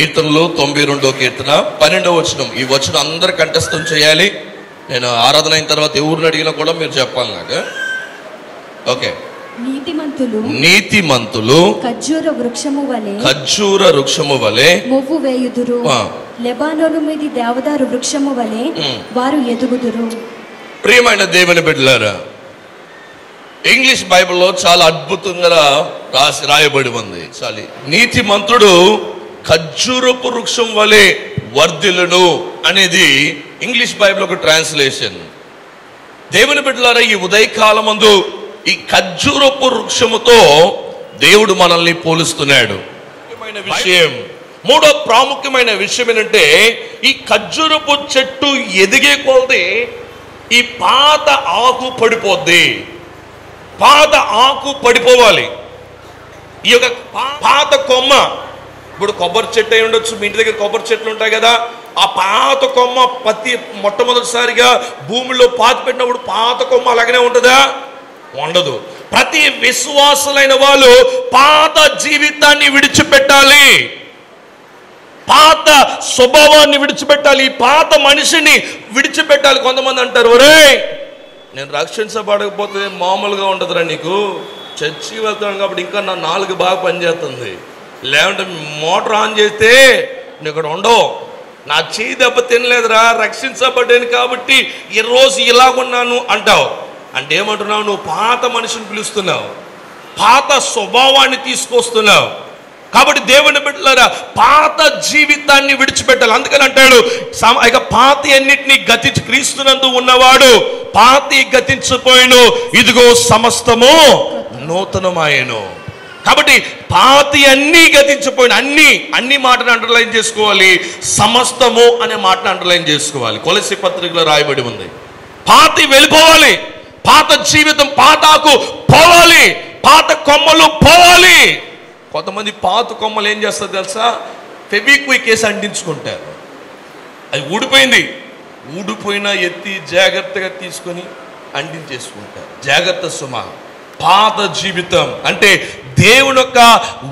కీర్తనలు 92వ కీర్తన 12వ వచనం. ఈ వచనం అందరు కంఠస్థం చేయాలి. నేను ఆరాధన అయిన తర్వాత ఎవరిని అడిగినా కూడా మీరు చెప్పాలి నాకు. ఓకే. నీతిమంతులు ఖర్జూర వృక్షము వలె మొవ్వు వేయుదురు, లెబానోను మీది దేవదారు వృక్షము వలె వారు ఎదుగుదురు. ప్రియమైన దేవుని బిడ్డలారా, ఇంగ్లీష్ బైబిల్లో చాలా అద్భుతంగా రాయబడి ఉంది. చాలి, నీతిమంతుడు ఖర్జూరపు వృక్షం వలె వర్ధిల్లును అనేది ఇంగ్లీష్ బైబిల్ ఒక ట్రాన్స్లేషన్. దేవుని బిడ్డలారా, ఈ ఉదయకాలమందు ఈ ఖర్జూరపు వృక్షముతో దేవుడు మనల్ని పోలుస్తున్నాడు. విషయం, మూడో ప్రాముఖ్యమైన విషయం ఏంటంటే, ఈ ఖర్జూరపు చెట్టు ఎదిగే కొలది ఈ పాత ఆకు పడిపోద్ది. పాత ఆకు పడిపోవాలి. ఈ యొక్క పాత కొమ్మ, ఇప్పుడు కొబ్బరి చెట్టు అయి ఉండొచ్చు, మీ ఇంటి దగ్గర కొబ్బరి చెట్లు ఉంటాయి కదా, ఆ పాత కొమ్మ మొట్టమొదటిసారిగా భూమిలో పాతి పెట్టినప్పుడు పాత కొమ్మ అలాగనే ఉంటుందా? ఉండదు. ప్రతి విశ్వాసులైన వాళ్ళు పాత జీవితాన్ని విడిచిపెట్టాలి, పాత స్వభావాన్ని విడిచిపెట్టాలి, ఈ పాత మనిషిని విడిచిపెట్టాలి. కొంతమంది అంటారు, ఒరే నేను రక్షించబడకపోతే మామూలుగా ఉంటుందిరా, నీకు చర్చికి వెళ్తాను కాబట్టి ఇంకా నా నాలుగు బాగా పనిచేస్తుంది, లేదంటే మోటార్ ఆన్ చేస్తే నేను ఇక్కడ ఉండవు, నా చేయి దెబ్బ తినలేదురా, రక్షించబడ్డాను కాబట్టి ఈరోజు ఇలాగున్నాను అంటావు. అంటే ఏమంటున్నావు? నువ్వు పాత మనిషిని పిలుస్తున్నావు, పాత స్వభావాన్ని తీసుకొస్తున్నావు. కాబట్టి దేవుని బిడ్డలారా, పాత జీవితాన్ని విడిచిపెట్టాలి. అందుకని అంటాడు, ఇక పాత అన్నిటినీ గతించి క్రీస్తునందు ఉన్నవాడు పాతి గతించిపోయిను, ఇదిగో సమస్తము నూతనమాయను. కాబట్టి పాతి అన్నీ గతించిపోయిన, అన్ని మాటను అండర్లైన్ చేసుకోవాలి, సమస్తము అనే మాటను అండర్లైన్ చేసుకోవాలి. కొలసి పత్రికలో రాయబడి ఉంది, పాతి వెళ్ళిపోవాలి, పాత జీవితం పాతాకు పోవాలి, పాత కొమ్మలు పోవాలి. కొంతమంది పాత కొమ్మలు ఏం చేస్తారు తెలుసా? ఫెవిక్విక్ వేసి అంటించుకుంటారు. అది ఊడిపోయినా ఎత్తి జాగ్రత్తగా తీసుకొని అంటించేసుకుంటారు. జాగ్రత్త సుమా. పాత జీవితం అంటే దేవుని యొక్క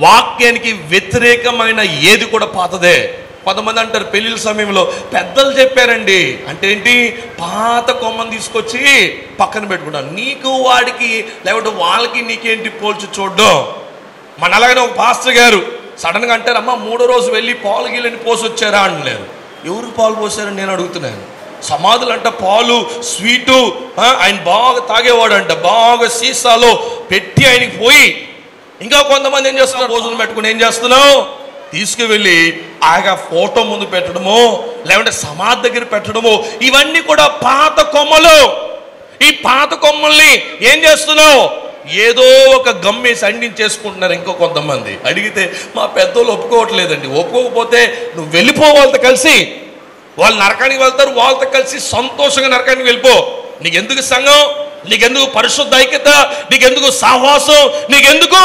వాక్యానికి వ్యతిరేకమైన ఏది కూడా పాతదే. కొంతమంది అంటారు పెళ్లిళ్ళ సమయంలో పెద్దలు చెప్పారండి అంటే ఏంటి? పాత కొమ్మని తీసుకొచ్చి పక్కన పెట్టుకుంటాను. నీకు వాడికి లేకపోతే వాళ్ళకి నీకేంటి పోల్చి చూడడం. మన అలాగనే ఒక పాస్టర్ గారు సడన్గా అంటారు, అమ్మ 3వ రోజు వెళ్ళి పాలు గీళ్ళని పోసి వచ్చారా అంటున్నారు. ఎవరు పాలు పోసారని నేను అడుగుతున్నాను. సమాధులు అంట పాలు స్వీటు ఆయన బాగా తాగేవాడు అంట, బాగా సీసాలో పెట్టి ఆయనకి పోయి. ఇంకా కొంతమంది ఏం చేస్తున్నారు? రోజులు పెట్టుకుని ఏం చేస్తున్నావు? తీసుకువెళ్ళి ఆగా ఫోటో ముందు పెట్టడము, లేకుంటే సమాధి దగ్గర పెట్టడము, ఇవన్నీ కూడా పాత కొమ్మలు. ఈ పాత కొమ్మల్ని ఏం చేస్తున్నావు? ఏదో ఒక గమ్మేసి అండించేసుకుంటున్నారు. ఇంకో కొంతమంది అడిగితే మా పెద్దోళ్ళు ఒప్పుకోవట్లేదండి. ఒప్పుకోకపోతే నువ్వు వెళ్ళిపో, వాళ్ళతో కలిసి, వాళ్ళు నరకానికి వెళ్తారు, వాళ్ళతో కలిసి సంతోషంగా నరకానికి వెళ్ళిపో. నీకెందుకు సంఘం? నీకెందుకు పరిశుద్ధ ఐక్యత? నీకెందుకు సహవాసం? నీకెందుకు?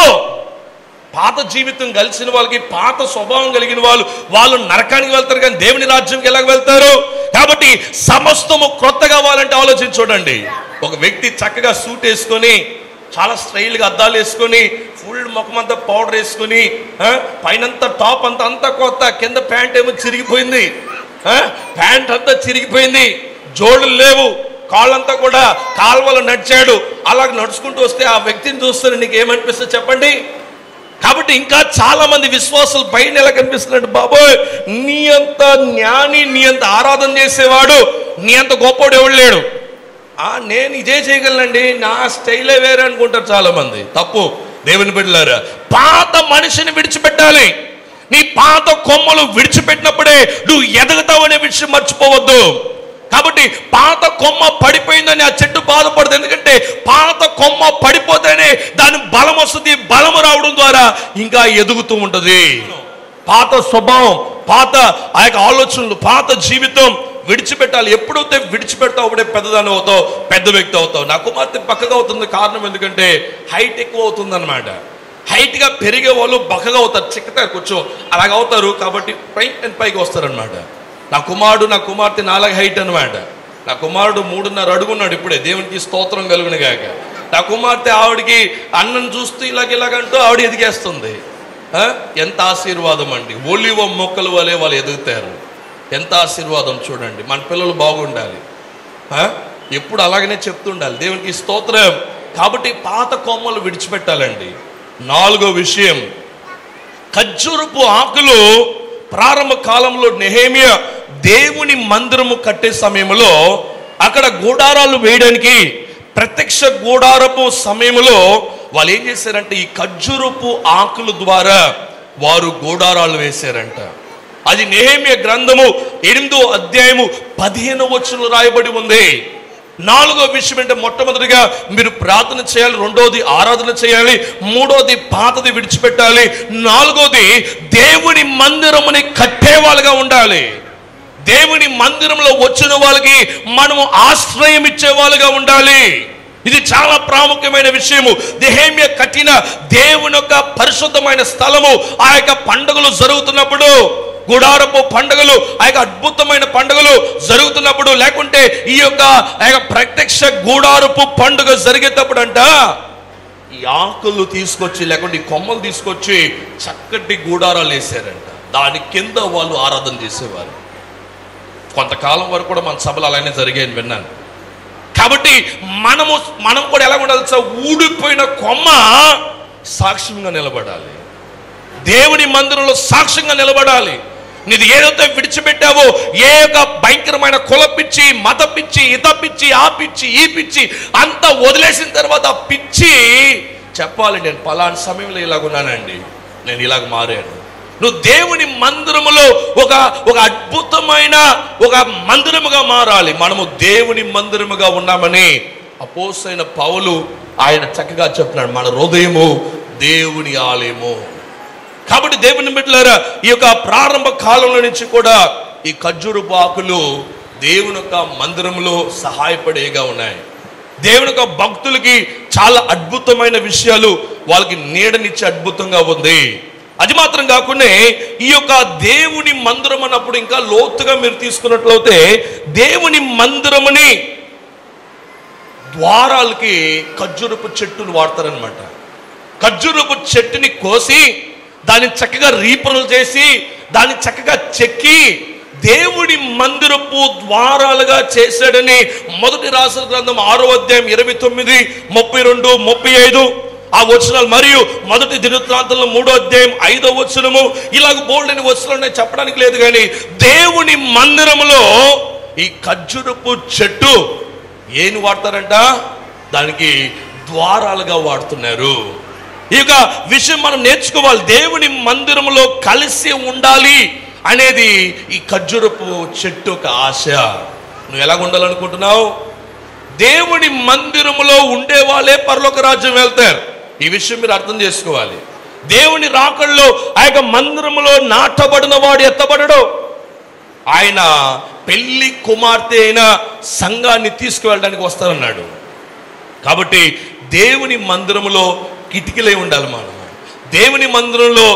పాత జీవితం కలిసిన వాళ్ళకి, పాత స్వభావం కలిగిన వాళ్ళు నరకానికి వెళ్తారు, కానీ దేవుని రాజ్యంకి ఎలాగ వెళ్తారు? కాబట్టి సమస్తము క్రొత్త కావాలంటే ఆలోచించి చూడండి. ఒక వ్యక్తి చక్కగా సూట్ వేసుకొని, చాలా స్టైల్గా అద్దాలు వేసుకొని, ఫుల్ ముఖమంతా పౌడర్ వేసుకొని, పైనంతా టాప్ అంతా కొత్త, కింద ప్యాంట్ ఏమో చిరిగిపోయింది, ప్యాంట్ అంతా చిరిగిపోయింది, జోడులు లేవు, కాళ్ళంతా కూడా కాల్వలో నడిచాడు. అలాగ నడుచుకుంటూ వస్తే ఆ వ్యక్తిని చూస్తే నీకు ఏమనిపిస్తుంది చెప్పండి? కాబట్టి ఇంకా చాలా మంది విశ్వాసులు పైన ఎలా కనిపిస్తున్నాడు? బాబోయ్, నీ అంత జ్ఞాని, నీ అంత ఆరాధన చేసేవాడు, నీ అంత గొప్పోడు ఎవడు లేడు. నేను ఇదే చేయగలనండి, నా స్టైలే వేరే అనుకుంటారు చాలా మంది. తప్పు. దేవుని బిడ్డలారా, పాత మనిషిని విడిచిపెట్టాలి. నీ పాత కొమ్మలు విడిచిపెట్టినప్పుడే నువ్వు ఎదుగుతావు అనే విషయం మర్చిపోవద్దు. కాబట్టి పాత కొమ్మ పడిపోయిందని ఆ చెట్టు బాధపడదు. ఎందుకంటే పాత కొమ్మ పడిపోతేనే దాని బలం వస్తుంది. బలము రావడం ద్వారా ఇంకా ఎదుగుతూ ఉంటుంది. పాత స్వభావం, పాత ఆ యొక్క ఆలోచనలు, పాత జీవితం విడిచిపెట్టాలి. ఎప్పుడైతే విడిచిపెడతావు అప్పుడే పెద్దదాన్ని అవుతావు, పెద్ద వ్యక్తి అవుతావు. నా కుమార్తె పక్కగా అవుతుంది. కారణం ఎందుకంటే హైట్ ఎక్కువ అవుతుంది అనమాట. హైట్గా పెరిగే వాళ్ళు బక్కగా అవుతారు, చిక్కుతారు, కొంచెం అలాగ అవుతారు. కాబట్టి పైకి వస్తారనమాట. నా కుమార్తె నాలుగు హైట్ అనమాట. నా కుమారుడు 3.5 అడుగున్నాడు ఇప్పుడే. దేవునికి స్తోత్రం కలుగును గాక. నా కుమార్తె ఆవిడికి అన్నం చూస్తూ ఇలాగంటూ ఆవిడ ఎదిగేస్తుంది. ఎంత ఆశీర్వాదం అండి. ఒలివ మొక్కల వలె వాళ్ళు ఎదుగుతారు. ఎంత ఆశీర్వాదం చూడండి. మన పిల్లలు బాగుండాలి. ఎప్పుడు అలాగనే చెప్తుండాలి. దేవునికి స్తోత్రం. కాబట్టి పాత కొమ్మలు విడిచిపెట్టాలండి. 4వ విషయం, ఖర్జూరపు ఆకులు ప్రారంభ కాలంలో నెహెమియా దేవుని మందిరము కట్టే సమయంలో అక్కడ గూడారాలు వేయడానికి ప్రత్యక్ష గూడారపు సమయంలో వాళ్ళు ఏం చేశారంటే ఈ ఖర్జూరపు ఆకుల ద్వారా వారు గూడారాలు వేశారంట. అది నెహెమియా గ్రంథము 8వ అధ్యాయము 15వ వచనంలో రాయబడి ఉంది. 4వ విషయం అంటే మొట్టమొదటిగా మీరు ప్రార్థన చేయాలి, 2వది ఆరాధన చేయాలి, 3వది పాతది విడిచిపెట్టాలి, 4వది దేవుని మందిరముని కట్టేవాళ్ళుగా ఉండాలి. దేవుని మందిరంలో వచ్చిన వాళ్ళకి మనము ఆశ్రయం ఇచ్చే వాళ్ళుగా ఉండాలి. ఇది చాలా ప్రాముఖ్యమైన విషయము. నెహెమియా కట్టిన దేవుని యొక్క పరిశుద్ధమైన స్థలము ఆ యొక్క పండుగలు జరుగుతున్నప్పుడు, గుడారపు పండుగలు, ఆ యొక్క అద్భుతమైన పండుగలు జరుగుతున్నప్పుడు, లేకుంటే ఈ యొక్క ప్రత్యక్ష గుడారపు పండుగ జరిగేటప్పుడు అంట ఈ ఆకులు తీసుకొచ్చి లేకుంటే ఈ కొమ్మలు తీసుకొచ్చి చక్కటి గూడారాలు వేసారంట. దాని కింద వాళ్ళు ఆరాధన చేసేవారు. కొంతకాలం వరకు కూడా మన సభలు అలానే జరిగాయని విన్నాను. కాబట్టి మనం కూడా ఎలా ఉండాలి? ఊడిపోయిన కొమ్మ సాక్ష్యంగా నిలబడాలి. దేవుని మందిరంలో సాక్ష్యంగా నిలబడాలి. నీది ఏదైతే విడిచిపెట్టావో, ఏ యొక్క భయంకరమైన కులపిచ్చి, మత పిచ్చి, ఇత పిచ్చి, ఆ పిచ్చి, ఈ పిచ్చి అంతా వదిలేసిన తర్వాత ఆ పిచ్చి చెప్పాలి, నేను పలానా సమయంలో ఇలాగున్నానండి, నేను ఇలాగ మారాను. నువ్వు దేవుని మందిరములో ఒక అద్భుతమైన ఒక మందిరముగా మారాలి. మనము దేవుని మందిరముగా ఉన్నామని అపోస్తలుడైన పౌలు ఆయన చక్కగా చెప్తున్నాడు. మన హృదయము దేవుని ఆలయము. కాబట్టి దేవుని బిడ్డలారా, ఈ యొక్క ప్రారంభ కాలంలో నుంచి కూడా ఈ ఖర్జూరపు ఆకులు దేవుని యొక్క మందిరంలో సహాయపడేగా ఉన్నాయి. దేవుని యొక్క భక్తులకి చాలా అద్భుతమైన విషయాలు వాళ్ళకి నీడనిచ్చే అద్భుతంగా ఉంది. అది మాత్రం కాకుండా ఈ యొక్క దేవుని మందిరం అన్నప్పుడు ఇంకా లోతుగా మీరు తీసుకున్నట్లయితే దేవుని మందిరముని ద్వారాలకి ఖర్జూరపు చెట్టులు వాడతారనమాట. ఖర్జూరపు చెట్టుని కోసి దాన్ని చక్కగా రీపరులు చేసి దాన్ని చక్కగా చెక్కి దేవుడి మందిరపు ద్వారాలుగా చేశాడని మొదటి రాసిన గ్రంథం 6వ అధ్యాయం 29, 32, 35 ఆ వచనాలు, మరియు మొదటి దినవృత్తాంతంలో 3వ అధ్యాయం 5వ వచనము, ఇలాగ బోల్డ్ అని వచనాలు చెప్పడానికి లేదు. కానీ దేవుని మందిరములో ఈ ఖర్జూరపు చెట్టు ఏం వాడతారంట? దానికి ద్వారాలుగా వాడుతున్నారు. ఈ యొక్క విషయం మనం నేర్చుకోవాలి. దేవుని మందిరంలో కలిసి ఉండాలి అనేది ఈ ఖర్జూరపు చెట్టు ఒక ఆశ. నువ్వు ఎలాగ ఉండాలనుకుంటున్నావు? దేవుని మందిరములో ఉండే వాళ్ళే పరలోక రాజ్యం వెళ్తారు. ఈ విషయం మీరు అర్థం చేసుకోవాలి. దేవుని రాకడలో ఆ యొక్క మందిరములో నాటబడిన వాడు ఎత్తబడడు. ఆయన పెళ్లి కుమార్తె అయిన సంఘాన్ని తీసుకువెళ్ళడానికి వస్తారన్నాడు. కాబట్టి దేవుని మందిరములో కిటికీలై ఉండాలి. మనం దేవుని మందిరంలో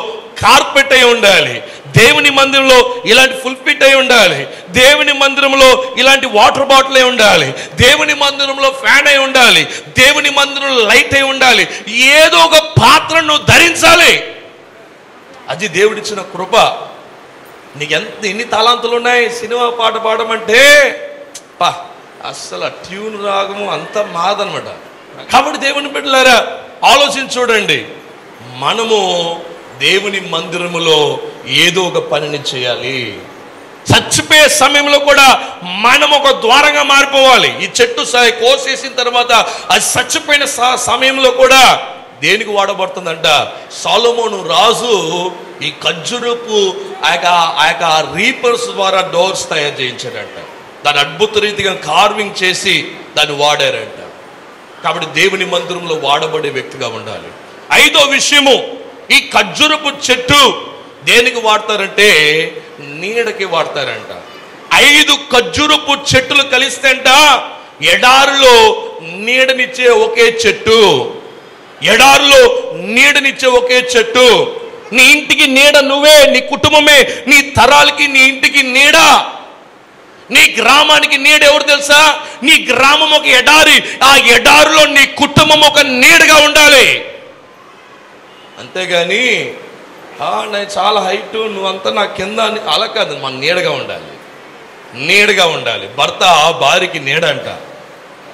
కార్పెట్ అయి ఉండాలి. దేవుని మందిరంలో ఇలాంటి ఫుల్పిట్ అయి ఉండాలి. దేవుని మందిరంలో ఇలాంటి వాటర్ బాటిల్ అయి ఉండాలి. దేవుని మందిరంలో ఫ్యాన్ అయి ఉండాలి. దేవుని మందిరంలో లైట్ అయి ఉండాలి. ఏదో ఒక పాత్రను ధరించాలి. అది దేవుడిచ్చిన కృప. నీకు ఎన్ని తలాంతులు ఉన్నాయి? సినిమా పాట పాడమంటే అస్సలు ట్యూన్ రాగము అంత మాదనమాట. కాబట్టి దేవుని బిడ్డలారా ఆలోచించి చూడండి. మనము దేవుని మందిరములో ఏదో ఒక పనిని చేయాలి. చచ్చిపోయే సమయంలో కూడా మనం ఒక ద్వారంగా మారిపోవాలి. ఈ చెట్టు కోసేసిన తర్వాత అది చచ్చిపోయిన సమయంలో కూడా దేనికి వాడబడుతుందంట? సొలొమోను రాజు ఈ ఖర్జూరపు ఆ యొక్క రీపర్స్ ద్వారా డోర్స్ తయారు చేయించాడంట. దాన్ని అద్భుత రీతిగా కార్వింగ్ చేసి దాన్ని వాడారంట. కాబట్టి దేవుని మందిరంలో వాడబడే వ్యక్తిగా ఉండాలి. 5వ విషయము, ఈ ఖర్జూరపు చెట్టు దేనికి వాడతారంటే నీడకి వాడతారంట. 5 ఖర్జూరపు చెట్టులు కలిస్తేంట ఎడారిలో నీడనిచ్చే ఒకే చెట్టు. ఎడారిలో నీడనిచ్చే ఒకే చెట్టు. నీ ఇంటికి నీడ నువ్వే, నీ కుటుంబమే, నీ తరాలకి నీ ఇంటికి నీడ. నీ గ్రామానికి నీడ ఎవరు తెలుసా? నీ గ్రామం ఒక ఎడారి. ఆ ఎడారిలో నీ కుటుంబం ఒక నీడగా ఉండాలి. అంతేగాని నేను చాలా హైటు, నువ్వంతా నా కింద అని. అలా కాదు, మన నీడగా ఉండాలి, నీడగా ఉండాలి. భర్త భార్యకి నీడ అంట.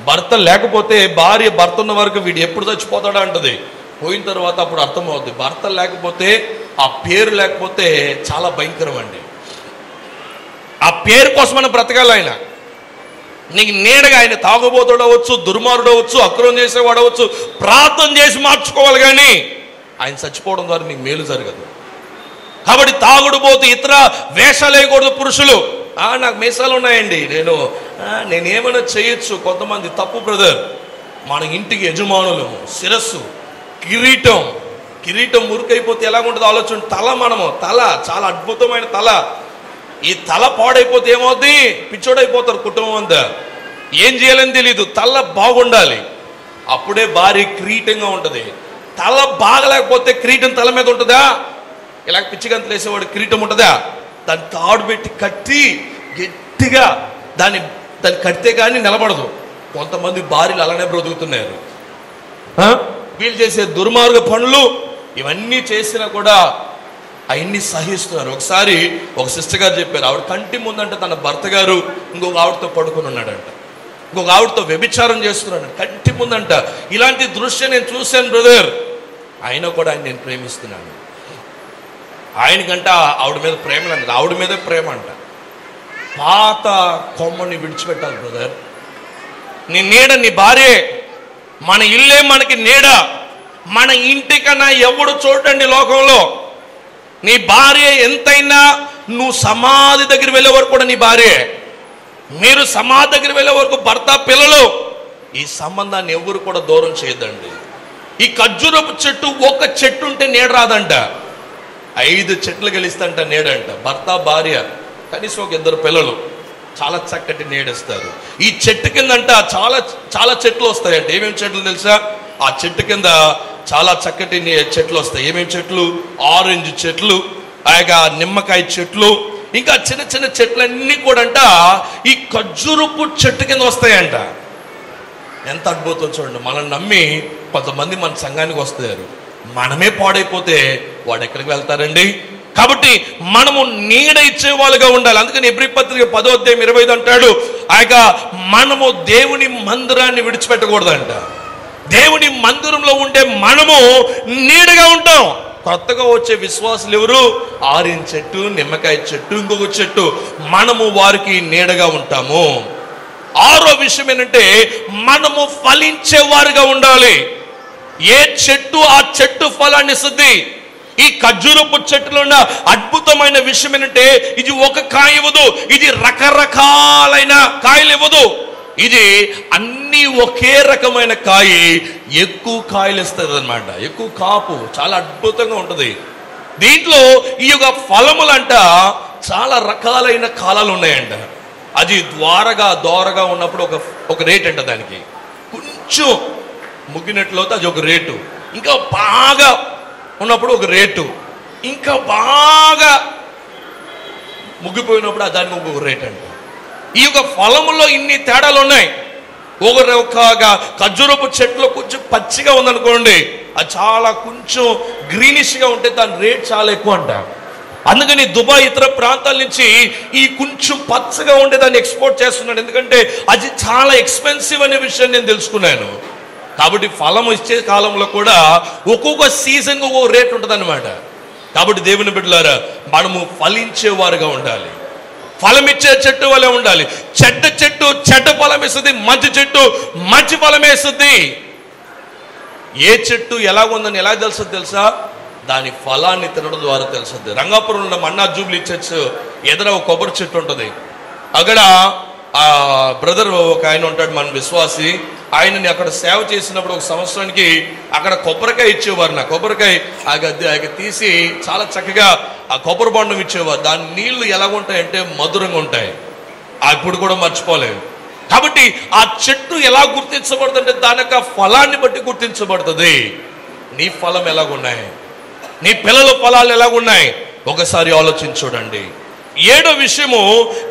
భర్త లేకపోతే భార్య భర్త ఉన్న వరకు వీడు ఎప్పుడు చచ్చిపోతాడా అంటది. పోయిన తర్వాత అప్పుడు అర్థమవుద్ది. భర్త లేకపోతే, ఆ పేరు లేకపోతే చాలా భయంకరం అండి. ఆ పేరు కోసం మనం బ్రతకాలి. ఆయన నీకు నీడగా, ఆయన తాగుబోతుడవచ్చు, దుర్మార్గుడవచ్చు, అక్రమం చేసేవాడవచ్చు, ప్రార్థన చేసి మార్చుకోవాలి. కానీ ఆయన చచ్చిపోవడం ద్వారా నీకు మేలు జరగదు. కాబట్టి తాగుడు పోతూ ఇతర వేషాలు వేయకూడదు పురుషులు. నాకు మీసాలు ఉన్నాయండి, నేనేమైనా చేయొచ్చు. కొంతమంది తప్పు బ్రదర్. మన ఇంటికి యజమానులు, శిరస్సు, కిరీటం మురికైపోతే ఎలాగుంటుందో ఆలోచన. తల చాలా అద్భుతమైన తల. ఈ తల పాడైపోతే ఏమవుద్ది? పిచ్చోడైపోతారు కుటుంబం అంతా. ఏం చేయాలని తెలీదు. తల బాగుండాలి, అప్పుడే భార్య కిరీటంగా ఉంటుంది. తల బాగలేకపోతే కిరీటం తల మీద ఉంటుందా? ఇలా పిచ్చిగంతలు వేసేవాడు కిరీటం ఉంటుందా? దాన్ని తాడు పెట్టి కట్టి గట్టిగా దాన్ని కడితే కానీ నిలబడదు. కొంతమంది భార్యలు అలానే బ్రతుకుతున్నారు. వీళ్ళు చేసే దుర్మార్గ పనులు ఇవన్నీ చేసినా కూడా అవన్నీ సహిస్తున్నారు. ఒకసారి ఒక సిస్టర్ గారు చెప్పారు, ఆవిడ కంటి ముందంటే తన భర్త గారు ఇంకొక ఆవిడతో పడుకుని ఉన్నాడంట, ఇంకొక ఆవిడతో వ్యభిచారం చేస్తున్నాడు కంటి ముందంట. ఇలాంటి దృశ్యం నేను చూశాను బ్రదర్. అయినా కూడా ఆయన నేను ప్రేమిస్తున్నాను. ఆయనకంట ఆవిడ మీద ప్రేమ లేదు, ఆవిడ మీదే ప్రేమ అంట. పాత కొమ్మని విడిచిపెట్టాలి బ్రదర్. నీ నీడ నీ భార్యే. మన ఇల్లే మనకి నీడ. మన ఇంటికన్నా ఎవడు చూడండి లోకంలో. నీ భార్య ఎంతైనా నువ్వు సమాధి దగ్గర వెళ్ళే వరకు కూడా నీ భార్యే. మీరు సమాధి దగ్గర వెళ్ళే వరకు భర్త పిల్లలు. ఈ సంబంధాన్ని ఎవరు కూడా దూరం చేయొద్దండి. ఈ ఖర్జూరపు చెట్టు ఒక చెట్టు ఉంటే నీడ రాదంట, 5 చెట్లు గెలిస్తంట నీడంట. భర్త భార్య కనీసం ఒక 2 పిల్లలు చాలా చక్కటి నీడేస్తారు. ఈ చెట్టు కిందంట చాలా చాలా చెట్లు వస్తాయంట. ఏమేమి చెట్లు తెలుసా? ఆ చెట్టు కింద చాలా చక్కటి చెట్లు వస్తాయి. ఏమేమి చెట్లు? ఆరెంజ్ చెట్లు, అలాగా నిమ్మకాయ చెట్లు, ఇంకా చిన్న చిన్న చెట్లన్నీ కూడా అంట ఈ ఖర్జూరపు చెట్టు కింద వస్తాయంట. ఎంత అద్భుతం చూడండి. మనల్ని నమ్మి కొంతమంది మన సంఘానికి వస్తారు. మనమే పాడైపోతే వాడు ఎక్కడికి వెళ్తారండి? కాబట్టి మనము నీడ ఇచ్చే వాళ్ళుగా ఉండాలి. అందుకని ఎబ్రీ పత్రిక 10వ అధ్యాయం 25 అంటాడు, ఆయక మనము దేవుని మందిరాన్ని విడిచిపెట్టకూడదంట. దేవుని మందిరంలో ఉండే మనము నీడగా ఉంటాం. కొత్తగా వచ్చే విశ్వాసులు ఎవరు? ఆరెంజ్ చెట్టు, నిమ్మకాయ చెట్టు, ఇంకొక చెట్టు. మనము వారికి నీడగా ఉంటాము. 6వ విషయం ఏంటంటే మనము ఫలించే వారుగా ఉండాలి. ఏ చెట్టు ఆ చెట్టు ఫలాన్ని ఇస్తుంది. ఈ ఖర్జూరపు చెట్టులో ఉన్న అద్భుతమైన విషయం ఏంటంటే ఇది ఒక కాయ ఇవ్వదు, ఇది రకరకాలైన కాయలు ఇవ్వదు. ఇది అన్ని ఒకే రకమైన కాయ, ఎక్కువ కాయలు ఇస్తుంది అనమాట, ఎక్కువ కాపు, చాలా అద్భుతంగా ఉంటుంది. దీంట్లో ఈ యొక్క ఫలములంట చాలా రకాలైన కాలాలు ఉన్నాయంట. అది దోరగా ఉన్నప్పుడు ఒక రేట్ అంట, దానికి కొంచెం ముగ్గినట్లు అయితే అది ఒక రేటు, ఇంకా బాగా ఉన్నప్పుడు ఒక రేటు, ఇంకా బాగా ముగ్గిపోయినప్పుడు దానికి ఒక రేట్ అంట. ఈ యొక్క ఫలములో ఇన్ని తేడాలు ఉన్నాయి. ఒక ఖర్జూరపు చెట్లు కొంచెం పచ్చిగా ఉందనుకోండి, అది చాలా కొంచెం గ్రీనిష్గా ఉంటే దాని రేట్ చాలా ఎక్కువ అంట. అందుకని దుబాయ్ ఇతర ప్రాంతాల నుంచి ఈ కొంచెం పచ్చగా ఉండే దాన్ని ఎక్స్పోర్ట్ చేస్తున్నాడు, ఎందుకంటే అది చాలా ఎక్స్పెన్సివ్ అనే విషయాన్ని నేను తెలుసుకున్నాను. కాబట్టి ఫలం ఇచ్చే కాలంలో కూడా ఒక్కొక్క సీజన్ ఒక్కొక్క రేట్ ఉంటుంది అన్నమాట. కాబట్టి దేవుని బిడ్డలారా, మనము ఫలించేవారుగా ఉండాలి, ఫలం ఇచ్చే చెట్టు వలె ఉండాలి. చెట్టు చెడ్డ ఫలం ఇస్తుంది, మంచి చెట్టు మంచి ఫలం వేస్తుంది. ఏ చెట్టు ఎలాగుందని ఎలా తెలుసా? దాని ఫలాన్ని తినడం ద్వారా తెలుస్తుంది. రంగాపురంలో ఉన్న మన్నా జూబ్లీ చర్చ్ ఎదుర ఒక కొబ్బరి చెట్టు ఉంటుంది. అక్కడ ఆ బ్రదర్ ఒక ఆయన ఉంటాడు, మన విశ్వాసి. ఆయనని అక్కడ సేవ చేసినప్పుడు ఒక సంవత్సరానికి అక్కడ కొబ్బరికాయ ఇచ్చేవారు. నా కొబ్బరికాయ తీసి చాలా చక్కగా ఆ కొబ్బరి బొండం ఇచ్చేవారు. దాని నీళ్లు ఎలాగుంటాయంటే మధురంగా ఉంటాయి. ఇప్పుడు కూడా మర్చిపోలేము. కాబట్టి ఆ చెట్టు ఎలా గుర్తించబడుతుంది అంటే దాని యొక్క ఫలాన్ని బట్టి గుర్తించబడుతుంది. నీ ఫలం ఎలాగున్నాయి, నీ పిల్లల ఫలాలు ఎలాగున్నాయి ఒకసారి ఆలోచించి చూడండి. 7వ విషయము,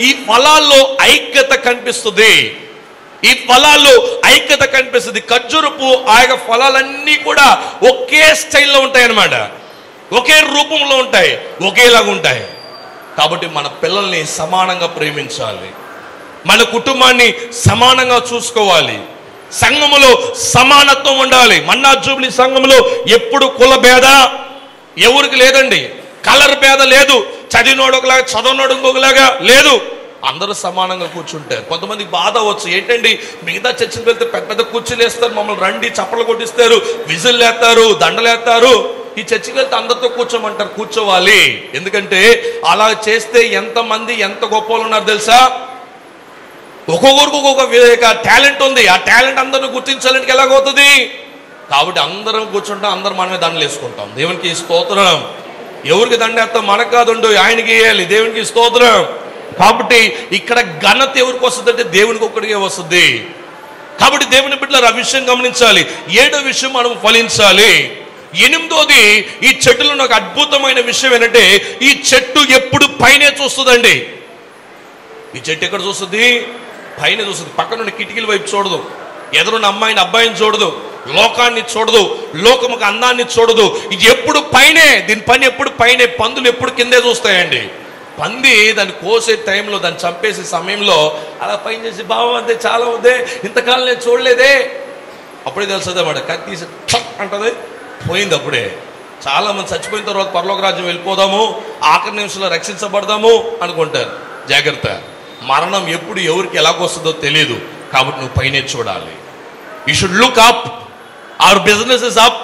ఈ ఫలాల్లో ఐక్యత కనిపిస్తుంది. ఈ ఫలాల్లో ఐక్యత కనిపిస్తుంది. ఖర్జూరపు ఆ యొక్క ఫలాలన్నీ కూడా ఒకే స్టైల్లో ఉంటాయి అన్నమాట. ఒకే రూపంలో ఉంటాయి, ఒకేలాగా ఉంటాయి. కాబట్టి మన పిల్లల్ని సమానంగా ప్రేమించాలి, మన కుటుంబాన్ని సమానంగా చూసుకోవాలి, సంఘములో సమానత్వం ఉండాలి. మన్నా జూబ్లీ సంఘములో ఎప్పుడు కుల భేద ఎవరికి లేదండి, కలర్ భేద లేదు, చదివినోడు ఒకలాగా చదవనోడు ఇంకొకలాగా లేదు, అందరూ సమానంగా కూర్చుంటారు. కొంతమంది బాధ వచ్చు, ఏంటండి మిగతా చర్చికి వెళ్తే పెద్ద పెద్ద కుర్చీలు వేస్తారు, మమ్మల్ని రండి చప్పలు కొట్టిస్తారు, విజిల్ వేస్తారు, దండలేస్తారు, ఈ చర్చికి వెళ్తే అందరితో కూర్చోమంటారు. కూర్చోవాలి, ఎందుకంటే అలా చేస్తే ఎంతమంది ఎంత గొప్ప వాళ్ళు ఉన్నారు తెలుసా? ఒక్కొక్కరికి ఒక్కొక్క టాలెంట్ ఉంది, ఆ టాలెంట్ అందరిని గుర్తించాలంటే ఎలాగవుతుంది? కాబట్టి అందరం కూర్చుంటాం, అందరం మనమే దండలు వేసుకుంటాం. దేవునికి స్తోత్రం. ఎవరికి దండేస్తాం? మనకు కాదుండు, ఆయనకి వేయాలి. దేవునికి స్తోత్రం. కాబట్టి ఇక్కడ ఘనత ఎవరికి వస్తుంది అంటే దేవునికి ఒక్కడికే వస్తుంది. కాబట్టి దేవుని బిడ్డలారా ఆ విషయం గమనించాలి. 7వ విషయం మనం ఫలించాలి. 8వది, ఈ చెట్టులో నాకు అద్భుతమైన విషయం ఏంటంటే ఈ చెట్టు ఎప్పుడు పైనే చూస్తుందండి. ఈ చెట్టు ఎక్కడ చూస్తుంది? పైన చూస్తుంది. పక్కనున్న కిటికీల వైపు చూడదు, ఎదురున్న అమ్మాయిని అబ్బాయిని చూడదు, లోకాన్ని చూడదు, లోకముకు అందాన్ని చూడదు. ఇది ఎప్పుడు పైనే, దీని పని ఎప్పుడు పైనే. పందులు ఎప్పుడు కిందే చూస్తాయండి. పంది దాన్ని కోసే టైంలో, దాన్ని చంపేసే సమయంలో అలా పైన చేసి బాబు అంతే చాలా ఉందే, ఇంతకాలం నేను చూడలేదే, అప్పుడే తెలుస్తుంది అన్నమాట. కత్తి తీసి అంటది, పోయింది అప్పుడే. చాలా మంది చచ్చిపోయిన తర్వాత పరలోక రాజ్యం వెళ్ళిపోదాము, ఆఖరి నిమిషంలో రక్షించబడదాము అనుకుంటారు. జాగ్రత్త, మరణం ఎప్పుడు ఎవరికి ఎలాగొస్తుందో తెలియదు. కాబట్టి నువ్వు పైనే చూడాలి. You should look up. Our business is up.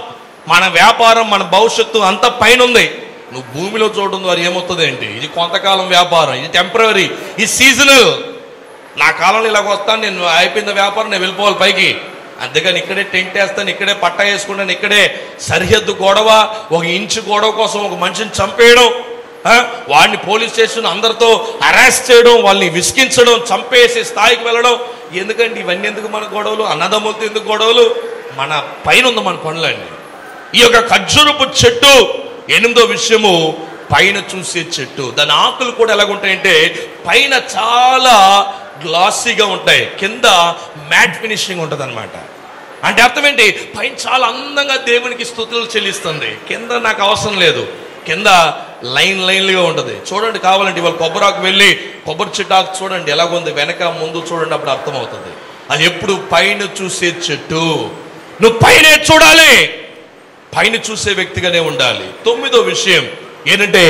మన వ్యాపారం, మన భవిష్యత్తు అంతా పైన ఉంది. నువ్వు భూమిలో చూడడం ద్వారా ఏమవుతుంది ఏంటి? ఇది కొంతకాలం వ్యాపారం, ఇది టెంపరరీ, ఇది సీజనల్. నా కాలంలో ఇలాగ వస్తాను, నేను అయిపోయిన వ్యాపారం, నేను వెళ్ళిపోవాలి పైకి. అందుకని ఇక్కడే టెంట్ వేస్తాను, ఇక్కడే పట్టా వేసుకుంటాను, ఇక్కడే సరిహద్దు గొడవ, 1 ఇంచు గొడవ కోసం ఒక మనిషిని చంపేయడం, వాడిని పోలీస్ స్టేషన్ అందరితో అరెస్ట్ చేయడం, వాళ్ళని విసిగించడం, చంపేసే స్థాయికి వెళ్ళడం. ఎందుకంటే ఇవన్నీ ఎందుకు మన గొడవలు? అన్నదమ్ములతో ఎందుకు గొడవలు? మన పైన ఉంది మన పనులండి. ఈ యొక్క ఖర్జూరపు చెట్టు 8వ విషయము, పైన చూసే చెట్టు. దాని ఆకులు కూడా ఎలాగుంటాయంటే పైన చాలా గ్లాసీగా ఉంటాయి, కింద మ్యాట్ ఫినిషింగ్ ఉంటుంది అనమాట. అంటే అర్థం ఏంటి? పైన చాలా అందంగా దేవునికి స్తుతులు చెల్లిస్తుంది, కింద నాకు అవసరం లేదు, కింద లైన్లుగా ఉంటుంది. చూడండి, కావాలంటే ఇవాళ కొబ్బరాకు వెళ్ళి కొబ్బరి చెట్టాకు చూడండి ఎలాగుంది, వెనక ముందు చూడండి, అప్పుడు అర్థమవుతుంది. అది ఎప్పుడు పైన చూసే చెట్టు. నువ్వు పైనే చూడాలి, పైన చూసే వ్యక్తిగానే ఉండాలి. 9వ విషయం ఏంటంటే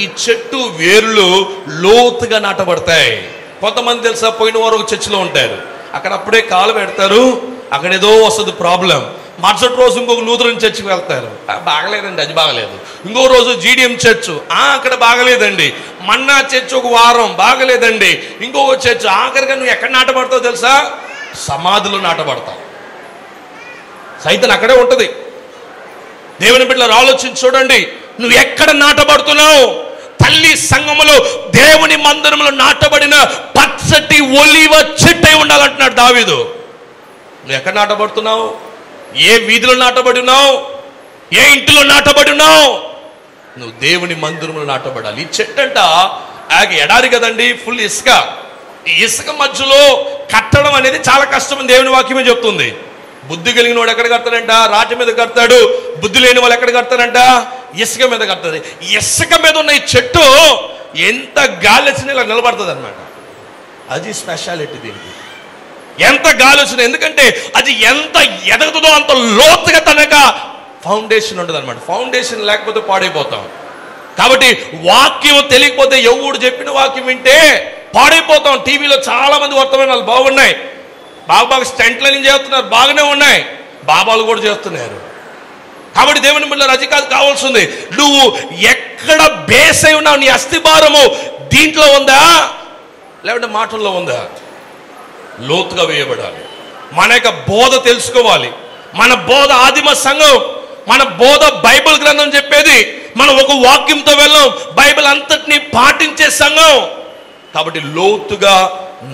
ఈ చెట్టు వేర్లు లోతుగా నాటబడతాయి. కొంతమంది తెలుసా, పోయిన వారు ఒక చర్చిలో ఉంటారు, అక్కడ అప్పుడే కాలు పెడతారు, అక్కడ ఏదో వస్తుంది ప్రాబ్లం. మరుసటి రోజు ఇంకొక లూథరన్ చర్చికి వెళ్తారు, బాగలేదండి, అది బాగలేదు. ఇంకో రోజు జీడిఎం చర్చ్, అక్కడ బాగలేదండి. మన్నా చర్చ్ ఒక వారం, బాగలేదండి. ఇంకొక చర్చ్. ఆఖరిగా నువ్వు ఎక్కడ నాటబడతావు తెలుసా? సమాధిలో నాటబడతావు. సైతం అక్కడే ఉంటుంది. దేవుని బిడ్డలు ఆలోచించి చూడండి, నువ్వు ఎక్కడ నాటబడుతున్నావు? తల్లి సంఘములో దేవుని మందిరంలో నాటబడిన పచ్చటి ఒలివ చెట్టు అయి ఉండాలంటున్నాడు దావీదు. నువ్వు ఎక్కడ నాటబడుతున్నావు? ఏ వీధిలో నాటబడి ఉన్నావు? ఏ ఇంటిలో నాటబడి ఉన్నావు? నువ్వు దేవుని మందిరంలో నాటబడాలి. ఈ చెట్టు అంట ఎడారి కదండి, ఫుల్ ఇసుక. ఈ ఇసుక మధ్యలో కట్టడం అనేది చాలా కష్టం, దేవుని వాక్యమే చెప్తుంది. బుద్ధి కలిగిన వాడు ఎక్కడ కడతాడంట? రాటి మీద కడతాడు. బుద్ధి లేని వాళ్ళు ఎక్కడ కడతారంట? ఇసుక మీద కడతాడు. ఇసుక మీద ఉన్న ఈ చెట్టు ఎంత గాలి వచ్చినా ఇలా నిలబడుతుంది అనమాట. అది స్పెషాలిటీ దీనికి. ఎంత గాలి వచ్చినా, ఎందుకంటే అది ఎంత ఎదుగుతుందో అంత లోతుగా తనక ఫౌండేషన్ ఉంటుంది అనమాట. ఫౌండేషన్ లేకపోతే పాడైపోతాం. కాబట్టి వాక్యం తెలియకపోతే, ఎవడు చెప్పిన వాక్యం వింటే పాడైపోతాం. టీవీలో చాలా మంది వర్తమానాలు బాగున్నాయి, బాగా స్టంట్లని చేస్తున్నారు, బాగానే ఉన్నాయి, బాబాలు కూడా చేస్తున్నారు. కాబట్టి దేవుని బిడ్డలారా అది కాదు కావాల్సింది. నువ్వు ఎక్కడ బేస్ అయి ఉన్నావు? నీ అస్థిభారము దీంట్లో ఉందా లేకుంటే మాటల్లో ఉందా? లోతుగా వేయబడాలి. మన యొక్క బోధ తెలుసుకోవాలి. మన బోధ ఆదిమ సంఘం, మన బోధ బైబిల్ గ్రంథం చెప్పేది. మనం ఒక వాక్యంతో వెళ్ళాం, బైబిల్ అంతటినీ పాటించే సంఘం. కాబట్టి లోతుగా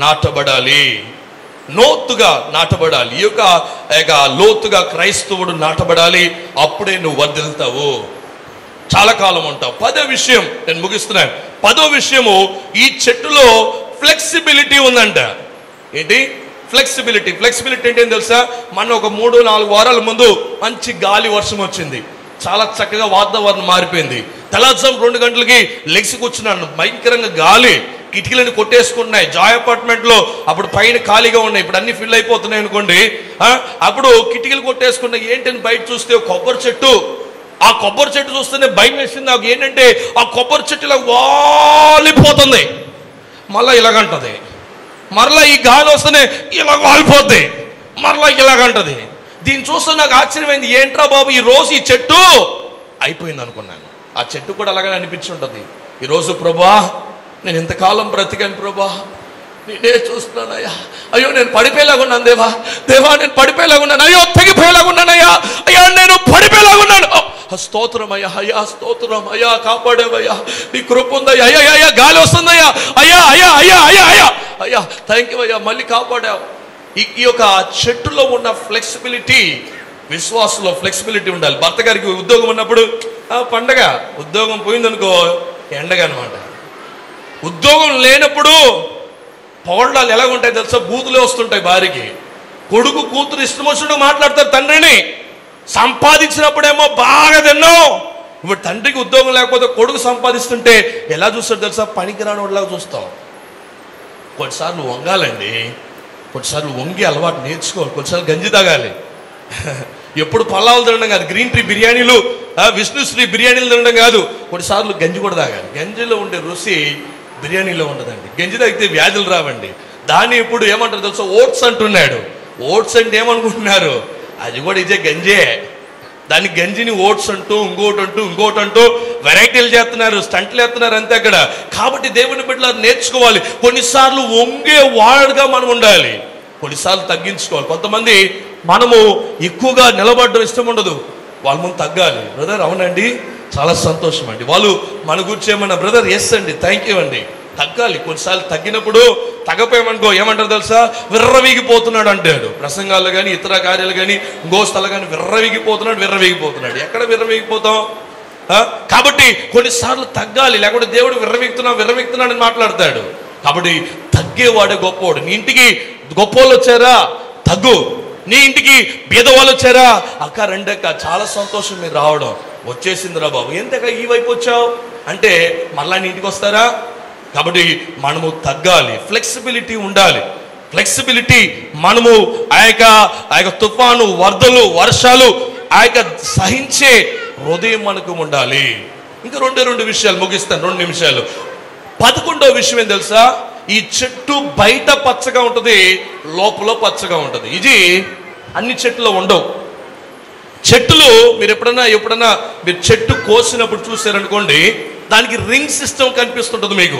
నాటబడాలి, లోతుగా నాటబడాలి. ఈ యొక్క లోతుగా క్రైస్తవుడు నాటబడాలి. అప్పుడే నువ్వు వర్ధిల్లుతావు, చాలా కాలం ఉంటావు. 10వ విషయం నేను ముగిస్తున్నాను. 10వ విషయము, ఈ చెట్టులో ఫ్లెక్సిబిలిటీ ఉందంట. ఏంటి ఫ్లెక్సిబిలిటీ? ఫ్లెక్సిబిలిటీ అంటే ఏం తెలుసా? మన ఒక 3-4 వారాల ముందు మంచి గాలి వర్షం వచ్చింది, చాలా చక్కగా వాతావరణం మారిపోయింది. తెల్లారుజాము 2 గంటలకి లెగ్సి కూర్చున్నాను. భయంకరంగా గాలి, కిటికీలను కొట్టేసుకుంటున్నాయి. జాయ్ అపార్ట్మెంట్లో అప్పుడు పైన ఖాళీగా ఉన్నాయి, ఇప్పుడు అన్ని ఫిల్ అయిపోతున్నాయి అనుకోండి. అప్పుడు కిటికీలు కొట్టేసుకున్నాయి. ఏంటని బయట చూస్తే కొబ్బరి చెట్టు. ఆ కొబ్బరి చెట్టు చూస్తేనే భయం వేసింది నాకు. ఏంటంటే ఆ కొబ్బరి చెట్టు ఇలా వాలిపోతుంది, మళ్ళీ ఇలాగంటది, మరలా ఈ గాలి వస్తేనే ఇలా వాలిపోద్ది, మరలా ఇలాగంటది. దీన్ని చూస్తే నాకు ఆశ్చర్యమైంది. ఏంట్రా బాబు, ఈ రోజు ఈ చెట్టు అయిపోయింది అనుకున్నాను. ఆ చెట్టు కూడా అలాగే అనిపించుంటుంది. ఈరోజు ప్రభా నేను ఇంతకాలం బ్రతికాను ప్రభా, నేనే చూస్తున్నానయ్యా. అయ్యో నేను పడిపోయేలాగున్నాను దేవా, దేవా నేను పడిపోయేలాగున్నాను, అయ్యో తెగిపోయేలాగున్నానయ్యా, అయ్యా నేను పడిపోయేలాగున్నాను. స్తోత్రం అయ్యా, అయ్యా స్తోత్రం అయ్యా, కాపాడేవయ్యా, నీ కృప ఉందయ్యా, అయ్యా అయ్యా గాలి వస్తుందయ్యా, అయ్యా అయ్యా అయ్యా అయ్యా అయ్యా అయ్యా థ్యాంక్ యూ అయ్యా, మళ్ళీ కాపాడావు. ఈ యొక్క చెట్టులో ఉన్న ఫ్లెక్సిబిలిటీ, విశ్వాసంలో ఫ్లెక్సిబిలిటీ ఉండాలి. భర్త గారికి ఉద్యోగం ఉన్నప్పుడు పండగ, ఉద్యోగం పోయిందనుకో ఎండగా అనమాట. ఉద్యోగం లేనప్పుడు పొగడాలు ఎలా ఉంటాయి తెలుసా, బూతులే వస్తుంటాయి భార్యకి. కొడుకు కూతురు ఇష్టం వచ్చినట్టు మాట్లాడతారు తండ్రిని. సంపాదించినప్పుడేమో బాగా తిన్నావు. ఇప్పుడు తండ్రికి ఉద్యోగం లేకపోతే కొడుకు సంపాదిస్తుంటే ఎలా చూస్తాడు తెలుసా, పనికిరాని వాడిలాగా చూస్తాం. కొన్నిసార్లు వంగాలండి, కొన్నిసార్లు వంగి అలవాటు నేర్చుకోవాలి, కొన్నిసార్లు గంజి తాగాలి. ఎప్పుడు పల్లాలు తినడం కాదు, గ్రీన్ ట్రీ బిర్యానీలు, విష్ణుశ్రీ బిర్యానీలు తినడం కాదు, కొన్నిసార్లు గంజి కూడా తాగాలి. గంజిలో ఉండే రుచి బిర్యానీలో ఉండదండి. గంజి తాగితే వ్యాధులు రావండి. దాన్ని ఇప్పుడు ఏమంటారు తెలుసా, ఓట్స్ అంటున్నాడు. ఓట్స్ అంటే ఏమనుకుంటున్నారు, అది కూడా ఇదే గంజే. దాన్ని గంజిని ఓట్స్ అంటూ ఇంకోటి అంటూ వెరైటీలు చేస్తున్నారు, స్టంట్లు వేస్తున్నారు అంతే అక్కడ. కాబట్టి దేవుని బిడ్డలు నేర్చుకోవాలి. కొన్నిసార్లు వంగే వాడుగా మనం ఉండాలి, కొన్నిసార్లు తగ్గించుకోవాలి. కొంతమంది మనము ఎక్కువగా నిలబడడం ఇష్టం ఉండదు, వాళ్ళ ముందు తగ్గాలి. బ్రదర్ అవునండి, చాలా సంతోషం అండి, వాళ్ళు మన గురించి ఏమన్నా బ్రదర్ ఎస్ అండి థ్యాంక్ యూ అండి, తగ్గాలి. కొన్నిసార్లు తగ్గినప్పుడు తగ్గపోయామనుకో ఏమంటారు తెలుసా, విర్రవీగిపోతున్నాడు అంటాడు. ప్రసంగాలు కానీ ఇతర కార్యాలు కానీ గోస్తలు కానీ విర్రవీగిపోతున్నాడు. ఎక్కడ విర్రవీగిపోతాం? కాబట్టి కొన్నిసార్లు తగ్గాలి, లేకుంటే దేవుడు విర్రవీగుతున్నాడని మాట్లాడతాడు. కాబట్టి తగ్గేవాడే గొప్పవాడు. నీ ఇంటికి గొప్పవాళ్ళు వచ్చారా, తగ్గు. నీ ఇంటికి బీదవాళ్ళు వచ్చారా, అక్క రెండక్క చాలా సంతోషం మీరు రావడం, వచ్చేసిందిరా బాబు, ఎంతగా ఈ వైపు వచ్చావు అంటే మళ్ళా నీ ఇంటికి వస్తారా? కాబట్టి మనము తగ్గాలి, ఫ్లెక్సిబిలిటీ ఉండాలి. ఫ్లెక్సిబిలిటీ మనము ఆ యొక్క తుఫాను, వరదలు, వర్షాలు సహించే హృదయం మనకు ఉండాలి. ఇంకా రెండు విషయాలు ముగిస్తాను, 2 నిమిషాలు. 11వ విషయం ఏం తెలుసా, ఈ చెట్టు బయట పచ్చగా ఉంటుంది, లోపల పచ్చగా ఉంటుంది. ఇది అన్ని చెట్లు ఉండవు. చెట్టులు మీరు ఎప్పుడన్నా మీరు చెట్టు కోసినప్పుడు చూసారనుకోండి, దానికి రింగ్ సిస్టమ్ కనిపిస్తుంటుంది. మీకు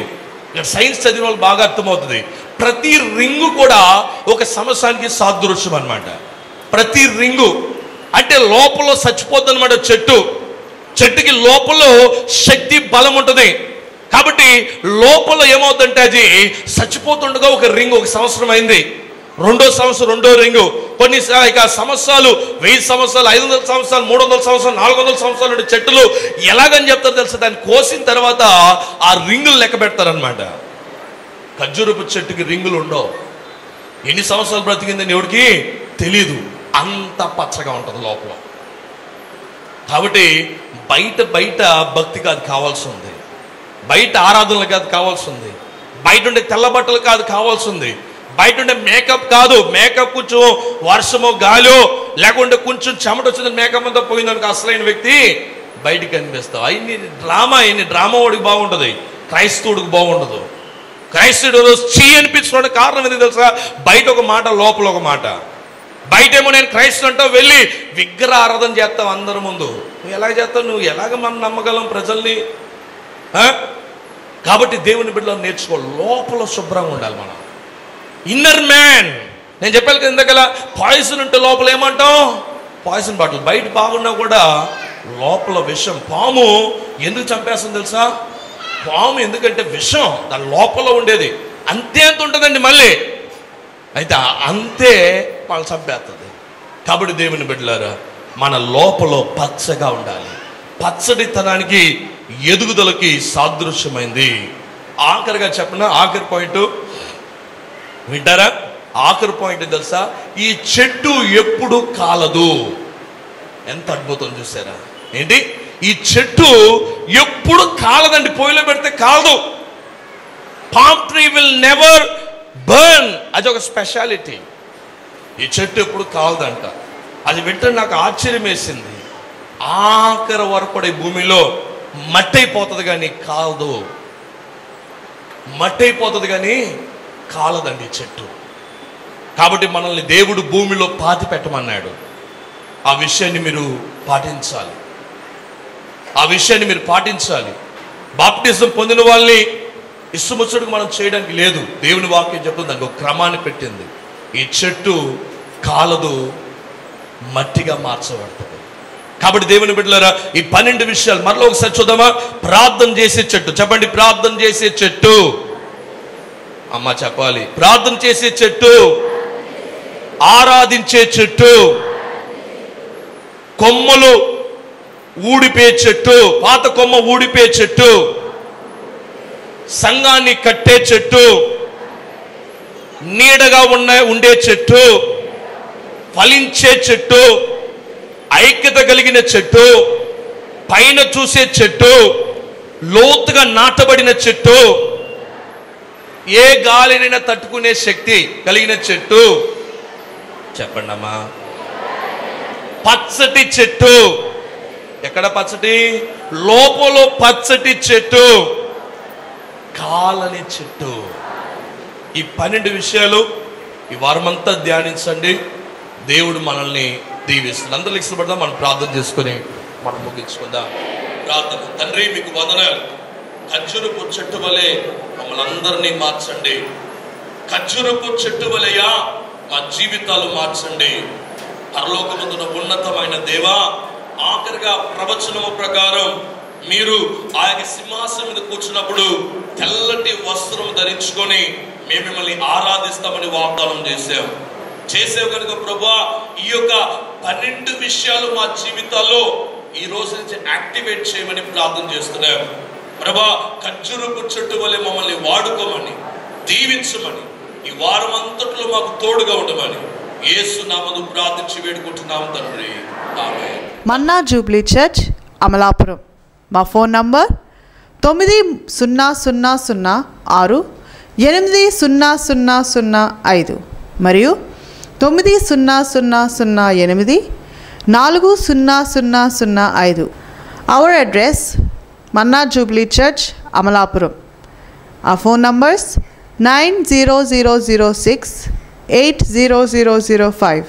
సైన్స్ చదివిన వాళ్ళు బాగా అర్థమవుతుంది. ప్రతి రింగు కూడా ఒక సంవత్సరానికి సాదృశ్యం అనమాట. ప్రతి రింగు అంటే లోపల చచ్చిపోద్ది అనమాట. చెట్టుకి లోపల శక్తి బలం ఉంటుంది. కాబట్టి లోపల ఏమవుతుందంటే అది చచ్చిపోతుండగా ఒక రింగు, ఒక సంవత్సరం అయింది, 2వ సంవత్సరం 2వ రింగు, కొన్ని సంవత్సరాలు, 1000 సంవత్సరాలు, 500 సంవత్సరాలు, 300 సంవత్సరాలు, 400 సంవత్సరాలు ఉండే చెట్టులు ఎలాగని చెప్తారు తెలుసా, దాన్ని కోసిన తర్వాత ఆ రింగులు లెక్క పెడతారనమాట. ఖర్జూరపు చెట్టుకి రింగులు ఉండవు. ఎన్ని సంవత్సరాలు బ్రతికిందని ఎవరికి తెలీదు, అంత పచ్చగా ఉంటుంది లోపల. కాబట్టి బయట భక్తి కాదు కావాల్సి ఉంది, బయట ఆరాధనలు కాదు కావాల్సి ఉంది, బయట ఉండే తెల్ల బట్టలు కాదు కావాల్సి ఉంది, బయట ఉండే మేకప్ కాదు. మేకప్ కొంచెం వర్షమో గాలో లేకుంటే కొంచెం చెమట వచ్చిందని మేకప్ అంతా పోయిందనుకో అసలైన వ్యక్తి బయటికి కనిపిస్తావు. ఇన్ని డ్రామా వాడికి బాగుంటుంది, క్రైస్తవుడికి బాగుండదు. క్రైస్తవుడు రోజు అనిపించుకోవడానికి కారణం ఏంటి తెలుసా, బయట ఒక మాట లోపల ఒక మాట. బయటేమో నేను క్రైస్తవుడు అంటావు, వెళ్ళి విగ్రహ ఆరాధన చేస్తావు అందరి ముందు. నువ్వు ఎలాగ చేస్తావు, నువ్వు ఎలాగ మనం నమ్మగలం ప్రజల్ని? కాబట్టి దేవుని బిడ్డలు నేర్చుకోవాలి, లోపల శుభ్రంగా ఉండాలి మనం. ఇన్నర్ మ్యాన్, నేను చెప్పాను కదా ఇందాక, పాయిజన్ ఉంటే లోపల ఏమంటాం, పాయిజన్ బాటిల్. బయట బాగున్నా కూడా లోపల విషం. పాము ఎందుకు చంపేస్తుంది తెలుసా, పాము ఎందుకంటే విషం దాని లోపల ఉండేది. అంతే అంత ఉంటుందండి, మళ్ళీ అయితే అంతే వాళ్ళు చంపేస్తుంది. కాబట్టి దేవుని బిడ్డలారా మన లోపల పచ్చగా ఉండాలి. పచ్చడితనానికి ఎదుగుదలకి సాదృశ్యమైంది. ఆఖరిగా చెప్పిన ఆఖరి పాయింట్ వింటారా, ఆఖరి పాయింట్ తెలుసా, ఈ చెట్టు ఎప్పుడు కాలదు. ఎంత అద్భుతం చూసారా, ఏంటి? ఈ చెట్టు ఎప్పుడు కాలదండి, పొయ్యిలో పెడితే కాలదు. Palm tree will never burn. అది ఒక స్పెషాలిటీ. ఈ చెట్టు ఎప్పుడు కాలదంట. అది వింటే నాకు ఆశ్చర్యం వేసింది. ఆఖరి వరకు కూడా ఈ భూమిలో మట్టి అయిపోతుంది కానీ కాలదు. మట్టి అయిపోతుంది కానీ కాలదండి చెట్టు. కాబట్టి మనల్ని దేవుడు భూమిలో పాతి పెట్టమన్నాడు. ఆ విషయాన్ని మీరు పాటించాలి. ఆ విషయాన్ని మీరు పాటించాలి. బాప్టిజం పొందిన వాళ్ళని ఇష్టముచ్చటకు మనం చేయడానికి లేదు. దేవుని వాక్యం చెప్తుంది, దానికి ఒక క్రమాన్ని పెట్టింది. ఈ చెట్టు కాలదు, మట్టిగా మార్చబడుతుంది. కాబట్టి దేవుని బిడ్డలారా, ఈ 12 విషయాలు మరలో ఒకసారి చూద్దామా? ప్రార్థన చేసే చెట్టు. చెప్పండి, ప్రార్థన చేసే చెట్టు. అమ్మ చెప్పాలి. ప్రార్థన చేసే చెట్టు, ఆరాధించే చెట్టు, కొమ్మలు ఊడిపే చెట్టు, పాత కొమ్మ ఊడిపే చెట్టు, సంఘాన్ని కట్టే చెట్టు, నీడగా ఉండే చెట్టు, ఫలించే చెట్టు, ఐక్యత కలిగిన చెట్టు, పైన చూసే చెట్టు, లోతుగా నాటబడిన చెట్టు, ఏ గాలినైనా తట్టుకునే శక్తి కలిగిన చెట్టు. చెప్పండి అమ్మా. పచ్చటి చెట్టు. ఎక్కడ పచ్చటి? లోపల పచ్చటి చెట్టు, కాలని చెట్టు. ఈ 12 విషయాలు ఈ వారమంతా ధ్యానించండి. దేవుడు మనల్ని దీవిస్తుంది. అందరూ ఇష్టపడదాం. మనం ప్రార్థన చేసుకుని మనం ముగించుకుందాం. ప్రార్థన. తండ్రి, మీకు వందనాలు. ఖర్జూరపు చెట్టు వలె మమ్మల్ని అందరినీ మార్చండి. ఖర్జూరపు చెట్టు వలెయా మా జీవితాలు మార్చండి. పరలోకమందున ఉన్నతమైన దేవా, ఆఖరిగా ప్రవచనము ప్రకారం మీరు ఆ యొక్క సింహాసనం మీద కూర్చున్నప్పుడు తెల్లటి వస్త్రం ధరించుకొని మేము మిమ్మల్ని ఆరాధిస్తామని వాగ్దానం చేసావు కనుక ప్రభువా, ఈ యొక్క 12 విషయాలు మా జీవితాల్లో ఈ రోజు నుంచి యాక్టివేట్ చేయమని ప్రార్థన చేస్తున్నాం. ప్రభా, ఖర్జూరపు చెట్టు వలె మమ్మల్ని వాడుకోమని, దీవించమని, ఈ వారం అంతట్లో మాకు తోడుగా ఉండమని యేసు నామమున ప్రార్థించి వేడుకుంటున్నాం తండ్రి. ఆమేన్. మన్నా జూబ్లీ చర్చ్, అమలాపురం. మా ఫోన్ నంబర్ 9006800005 మరియు 9008400005. Our address, Manna Jubilee Church, Amalapuram. Our phone numbers 90006 80005.